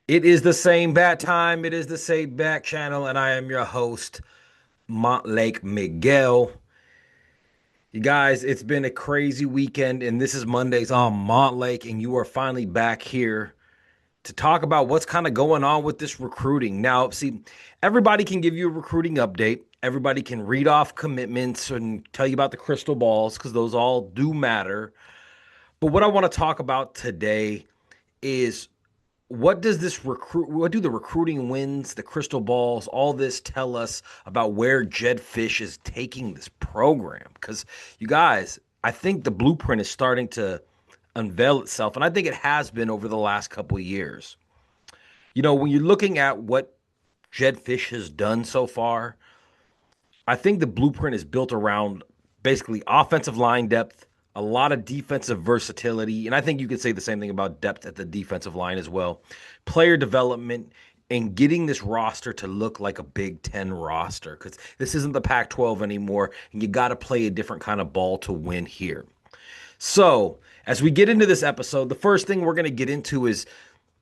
It is the same bat time. It is the same back channel, and I am your host, Montlake Miguel. You guys, it's been a crazy weekend, and this is Mondays on Montlake, and you are finally back here to talk about what's kind of going on with this recruiting. Now, see, everybody can give you a recruiting update. Everybody can read off commitments and tell you about the crystal balls because those all do matter. But what I want to talk about today is what do the recruiting wins, the crystal balls, all this tell us about where Jedd Fisch is taking this program? Because you guys, I think the blueprint is starting to unveil itself, and I think it has been over the last couple of years. When you're looking at what Jedd Fisch has done so far, I think the blueprint is built around basically offensive line depth, a lot of defensive versatility, and I think you could say the same thing about depth at the defensive line as well. Player development and getting this roster to look like a Big Ten roster because this isn't the Pac 12 anymore, and you got to play a different kind of ball to win here. So, as we get into this episode, the first thing we're going to get into is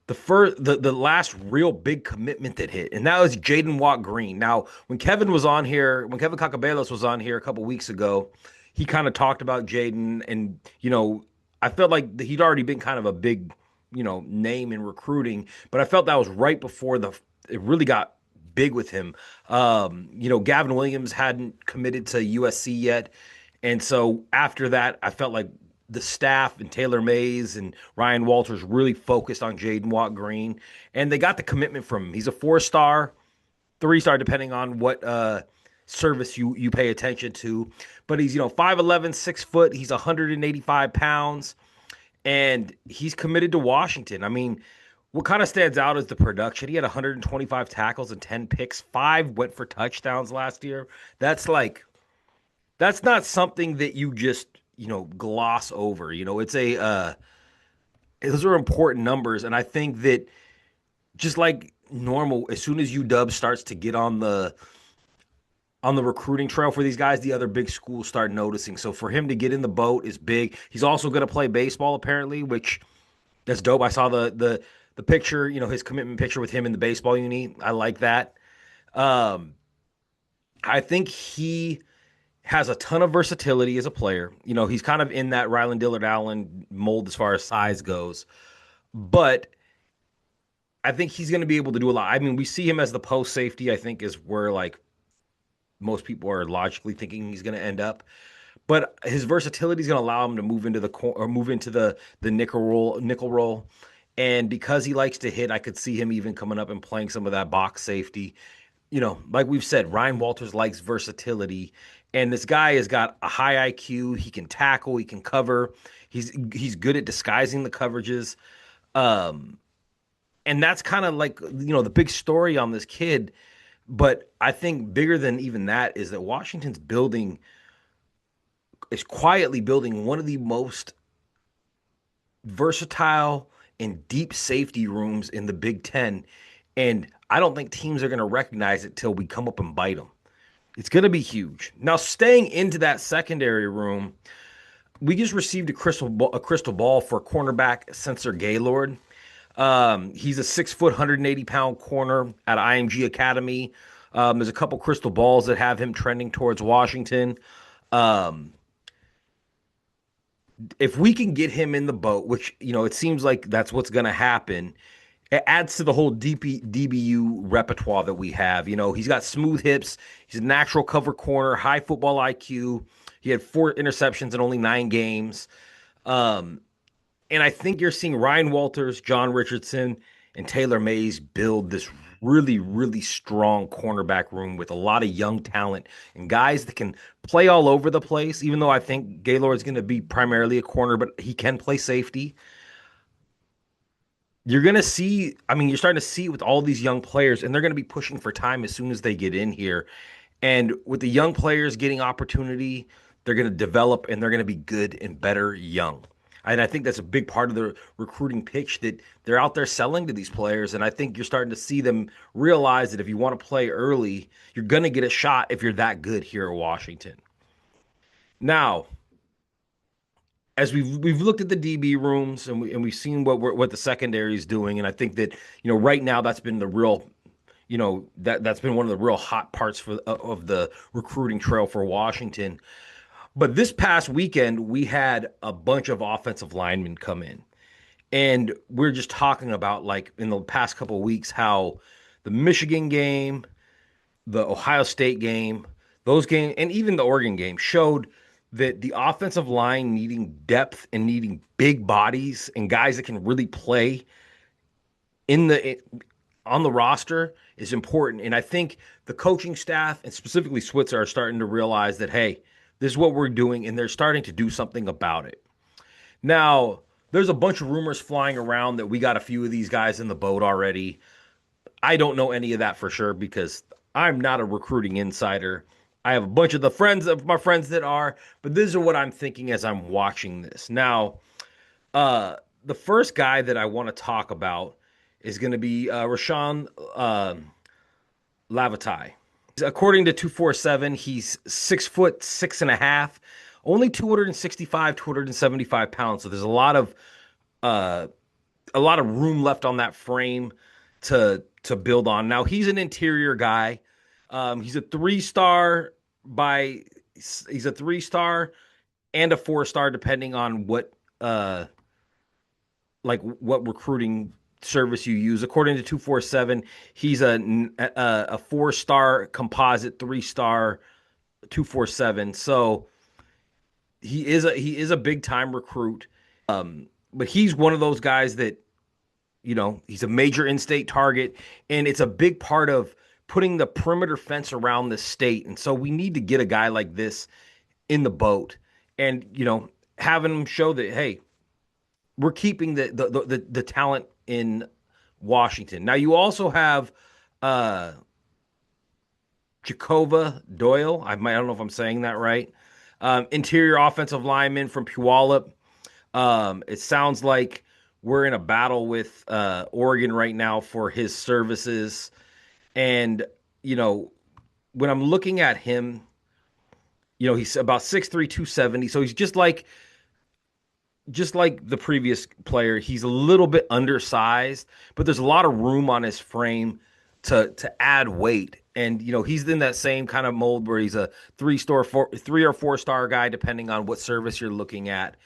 the last real big commitment that hit, and that was Jaden Watt Green. Now, when Kevin Cacabelos was on here a couple weeks ago, he kind of talked about Jaden, and I felt like he'd already been kind of a big name in recruiting, but I felt that was right before it really got big with him. Gavin Williams hadn't committed to USC yet, and so after that, I felt like the staff and Taylor Mays and Ryan Walters really focused on Jaden Watt Green, and they got the commitment from him. He's a 4-star, 3-star, depending on what service you pay attention to. But he's 5'11", 6 foot. He's 185 pounds, and he's committed to Washington. I mean, what kind of stands out is the production. He had 125 tackles and 10 picks. 5 went for touchdowns last year. That's like that's not something that you just gloss over. It's a those are important numbers, and I think that just like normal, as soon as UW starts to get on the recruiting trail for these guys, the other big schools start noticing. So for him to get in the boat is big. He's also going to play baseball apparently, which that's dope. I saw the picture, his commitment picture with him in the baseball uni. I like that. Um, I think he has a ton of versatility as a player. He's kind of in that Rylan Dillard Allen mold as far as size goes, but I think he's going to be able to do a lot. I mean, we see him as the post safety, I think is where like most people are logically thinking he's going to end up. But his versatility is going to allow him to move into the nickel role. And because he likes to hit, I could see him even coming up and playing some of that box safety. Like we've said, Ryan Walters likes versatility, and this guy has got a high IQ. He can tackle, he can cover. He's good at disguising the coverages. Um, and that's kind of like the big story on this kid. But I think bigger than even that is that Washington's building is quietly building one of the most versatile and deep safety rooms in the Big Ten. And I don't think teams are going to recognize it till we come up and bite them. It's going to be huge. Now, staying into that secondary room, we just received a crystal ball for cornerback Censere Gaylord. He's a 6 foot, 180 pound corner at IMG Academy. There's a couple crystal balls that have him trending towards Washington. Um, if we can get him in the boat, which it seems like that's what's going to happen, it adds to the whole DBU repertoire that we have. He's got smooth hips. He's a natural cover corner, high football IQ. He had 4 interceptions in only 9 games. Um, and I think you're seeing Ryan Walters, John Richardson, and Taylor Mays build this really, really strong cornerback room with a lot of young talent and guys that can play all over the place. Even though I think Gaylord's going to be primarily a corner, but he can play safety. You're going to see, I mean, you're starting to see it with all these young players, and they're going to be pushing for time as soon as they get in here. And with the young players getting opportunity, they're going to develop and they're going to be good and better young. And I think that's a big part of the recruiting pitch that they're out there selling to these players. And I think you're starting to see them realize that if you want to play early, you're going to get a shot if you're that good here at Washington. Now, as we've looked at the DB rooms and we've seen what the secondary is doing, and I think that right now that's been the real that's been one of the real hot parts of the recruiting trail for Washington. But this past weekend we had a bunch of offensive linemen come in, and we're just talking about like in the past couple of weeks how the Michigan game, the Ohio State game, those games, and even the Oregon game showed that the offensive line needing depth and needing big bodies and guys that can really play in the on the roster is important. And I think the coaching staff and specifically Switzer are starting to realize that, hey, this is what we're doing, and they're starting to do something about it. Now, there's a bunch of rumors flying around that we got a few of these guys in the boat already. I don't know any of that for sure because I'm not a recruiting insider. I have a bunch of the friends of my friends that are, but these are what I'm thinking as I'm watching this. Now, the first guy that I want to talk about is going to be Rashaun Lavata'i. According to 247, he's 6 foot 6.5, only 265, 275 pounds. So there's uh, a lot of room left on that frame to build on. Now he's an interior guy. He's a by he's a 3 star and a 4 star depending on what recruiting service you use. According to 247, he's a 4 star composite 3 star 247. So he is a big time recruit. But he's one of those guys that he's a major in-state target, and it's a big part of putting the perimeter fence around the state. And so we need to get a guy like this in the boat and, having him show that, hey, we're keeping the talent in Washington. Now you also have Gecova Doyal. I don't know if I'm saying that right. Interior offensive lineman from Puyallup. It sounds like we're in a battle with Oregon right now for his services. And, when I'm looking at him, he's about 6'3", 270. So he's just like the previous player. He's a little bit undersized, but there's a lot of room on his frame to add weight. And, he's in that same kind of mold where he's a 3 or 4 star guy, depending on what service you're looking at.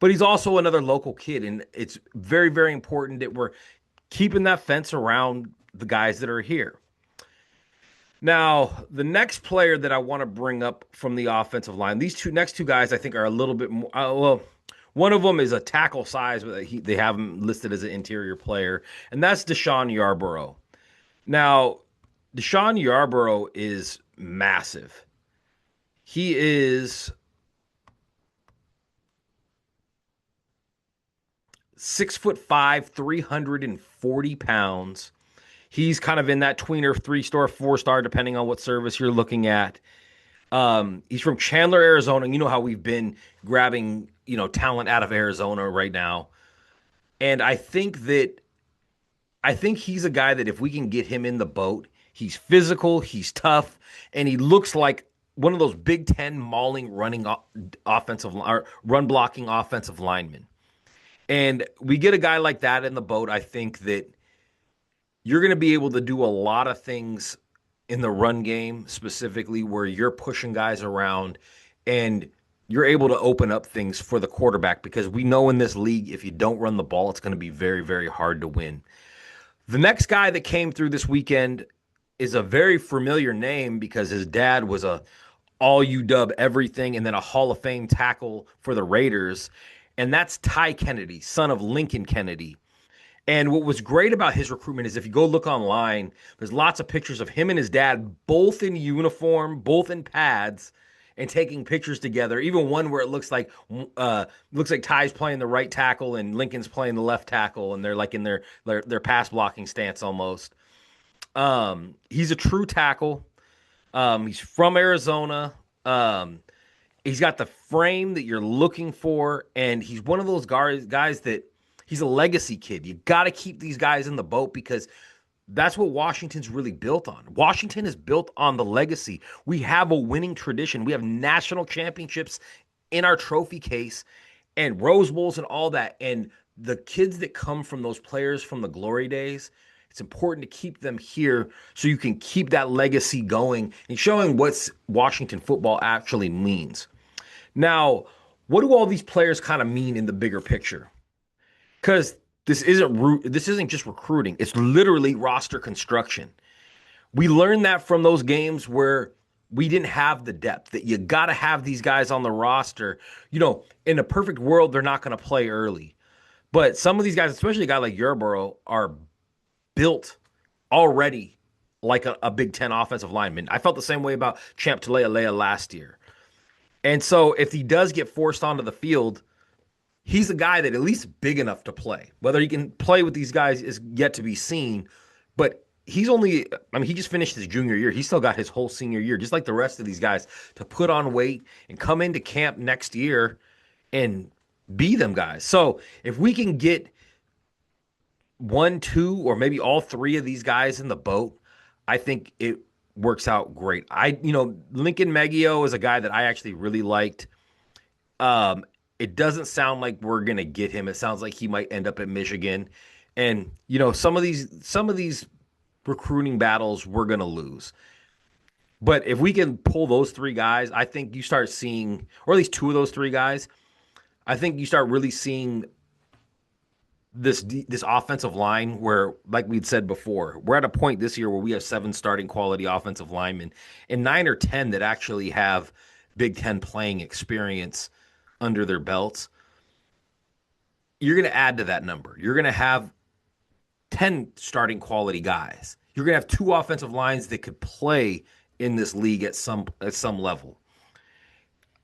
But he's also another local kid. And it's very, very important that we're keeping that fence around the guys that are here. Now, the next player that I want to bring up from the offensive line, these next two guys, I think are a little bit more, one of them is a tackle size, but they have him listed as an interior player, and that's DaJohn Yarborough. Now, DaJohn Yarborough is massive. He is 6'5", 340 pounds. He's kind of in that tweener 3-star, 4-star, depending on what service you're looking at. He's from Chandler, Arizona. And you know how we've been grabbing, talent out of Arizona right now. And I think he's a guy that if we can get him in the boat, he's physical, he's tough, and he looks like one of those Big Ten mauling running run blocking offensive linemen. And we get a guy like that in the boat, I think that you're going to be able to do a lot of things in the run game, specifically where you're pushing guys around and you're able to open up things for the quarterback, because we know in this league, if you don't run the ball, it's going to be very, very hard to win. The next guy that came through this weekend is a very familiar name because his dad was a all UW everything and then a Hall of Fame tackle for the Raiders. And that's Tye Kennedy, son of Lincoln Kennedy. And what was great about his recruitment is if you go look online, there's lots of pictures of him and his dad, both in uniform, both in pads, and taking pictures together. Even one where it looks like Ty's playing the right tackle and Lincoln's playing the left tackle, and they're like in their pass blocking stance almost. He's a true tackle. He's from Arizona. He's got the frame that you're looking for, and he's one of those guys that he's a legacy kid. You got to keep these guys in the boat because that's what Washington's really built on. Washington is built on the legacy. We have a winning tradition. We have national championships in our trophy case, and Rose Bowls and all that. And the kids that come from those players from the glory days, it's important to keep them here so you can keep that legacy going and showing what's Washington football actually means. Now, what do all these players kind of mean in the bigger picture? Because this isn't just recruiting; it's literally roster construction. We learned that from those games where we didn't have the depth, that you got to have these guys on the roster. In a perfect world, they're not going to play early. But some of these guys, especially a guy like Yarborough, are built already like a Big Ten offensive lineman. I felt the same way about Champ Talea last year. And so if he does get forced onto the field, he's a guy that at least big enough to play. Whether he can play with these guys is yet to be seen. But he just finished his junior year. He still got his whole senior year, just like the rest of these guys, to put on weight and come into camp next year and be them guys. So if we can get one, two, or maybe all three of these guys in the boat, I think it works out great. Lincoln Meggio is a guy that I actually really liked. It doesn't sound like we're gonna get him. It sounds like he might end up at Michigan. And some of these recruiting battles we're gonna lose. But if we can pull those three guys, I think you start seeing, or at least two of those three guys, I think you start really seeing this offensive line where, like we'd said before, we're at a point this year where we have 7 starting quality offensive linemen and 9 or 10 that actually have Big Ten playing experience under their belts. You're going to add to that number. You're going to have 10 starting quality guys. You're going to have 2 offensive lines that could play in this league at some level.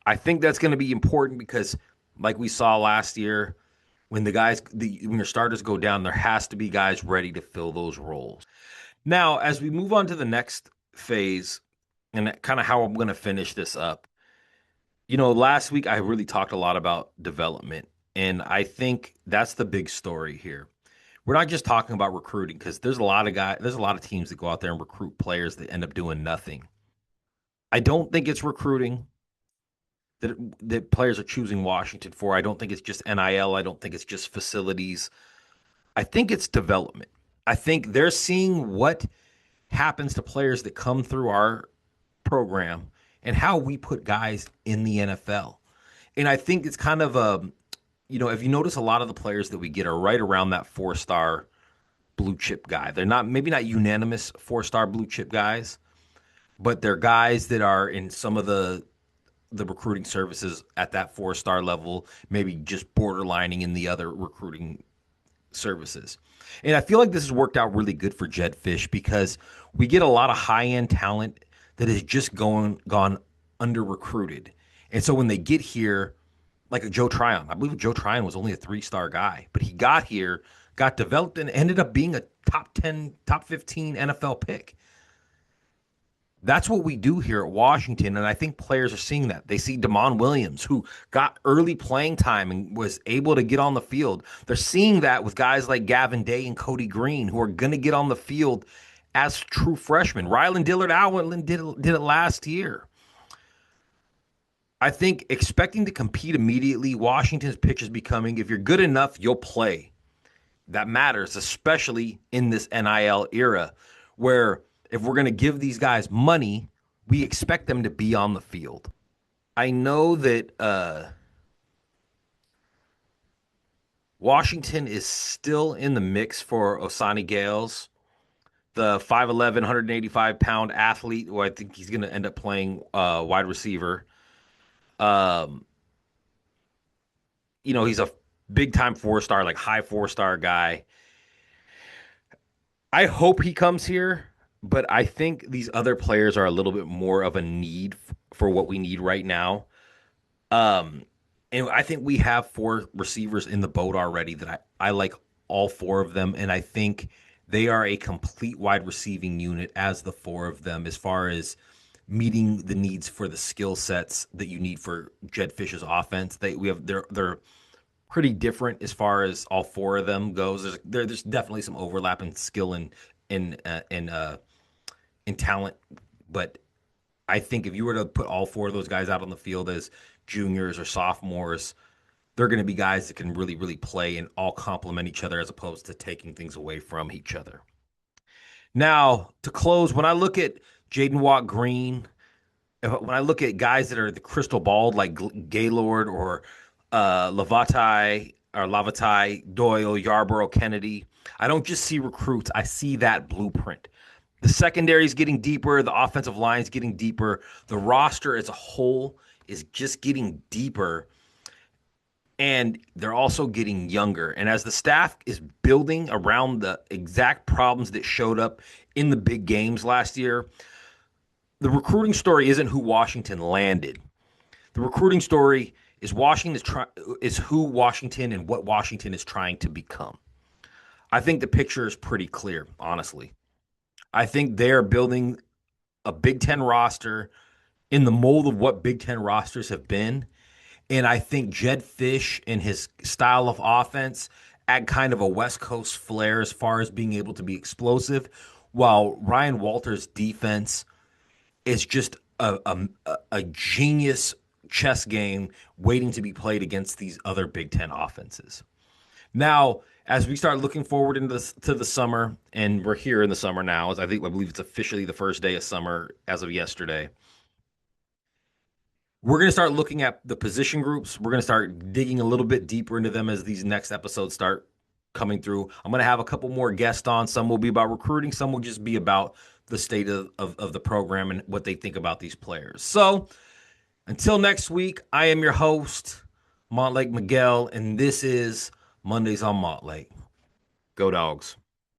I think that's going to be important because, like we saw last year, when your starters go down, there has to be guys ready to fill those roles. Now, as we move on to the next phase, and kind of how I'm going to finish this up, last week I really talked a lot about development, and I think that's the big story here. We're not just talking about recruiting because there's a lot of teams that go out there and recruit players that end up doing nothing. I don't think it's recruiting that players are choosing Washington for. I don't think it's just NIL. I don't think it's just facilities. I think it's development. I think they're seeing what happens to players that come through our program and how we put guys in the NFL. And I think it's kind of if you notice, a lot of the players that we get are right around that 4-star blue chip guy. They're maybe not unanimous 4-star blue chip guys, but they're guys that are in some of the recruiting services at that 4-star level, maybe just borderlining in the other recruiting services. And I feel like this has worked out really good for Jedd Fisch because we get a lot of high-end talent that has just gone under recruited. And so when they get here, like a Joe Tryon, I believe Joe Tryon was only a 3-star guy, but he got here, got developed, and ended up being a top 10, top 15 NFL pick. That's what we do here at Washington, and I think players are seeing that. They see Damon Williams, who got early playing time and was able to get on the field. They're seeing that with guys like Gavin Day and Cody Green, who are going to get on the field as true freshmen. Rylan Dillard-Allen did it last year. I think expecting to compete immediately, Washington's pitch is becoming, if you're good enough, you'll play. That matters, especially in this NIL era, where if we're going to give these guys money, we expect them to be on the field. I know that Washington is still in the mix for Osani Gales, the 5'11", 185-pound athlete, who I think he's going to end up playing wide receiver. He's a big-time 4-star, like high 4-star guy. I hope he comes here. But I think these other players are a little bit more of a need for what we need right now. And I think we have 4 receivers in the boat already that I like all 4 of them. And I think they are a complete wide receiving unit as the 4 of them, as far as meeting the needs for the skill sets that you need for Jedd Fisch's offense. They're pretty different as far as all 4 of them goes. There's definitely some overlap in skill and talent, but I think if you were to put all 4 of those guys out on the field as juniors or sophomores, they're going to be guys that can really, really play and all complement each other as opposed to taking things away from each other. Now, to close, when I look at Jaden Watt Green, when I look at guys that are the crystal ball like Gaylord or Lavata'i, Doyal, Yarborough, Kennedy, I don't just see recruits. I see that blueprint. The secondary is getting deeper. The offensive line is getting deeper. The roster as a whole is just getting deeper. And they're also getting younger. And as the staff is building around the exact problems that showed up in the big games last year, the recruiting story isn't who Washington landed. The recruiting story is is who Washington and what Washington is trying to become. I think the picture is pretty clear, honestly. I think they're building a Big Ten roster in the mold of what Big Ten rosters have been. And I think Jedd Fisch and his style of offense add kind of a West Coast flair as far as being able to be explosive, while Ryan Walters' defense is just a genius chess game waiting to be played against these other Big Ten offenses. Now, as we start looking forward into to the summer, and we're here in the summer now, as I believe it's officially the first day of summer as of yesterday. We're going to start looking at the position groups. We're going to start digging a little bit deeper into them as these next episodes start coming through. I'm going to have a couple more guests on. Some will be about recruiting. Some will just be about the state of the program and what they think about these players. So until next week, I am your host, Montlake Miguel, and this is Mondays on Montlake. Go Dogs.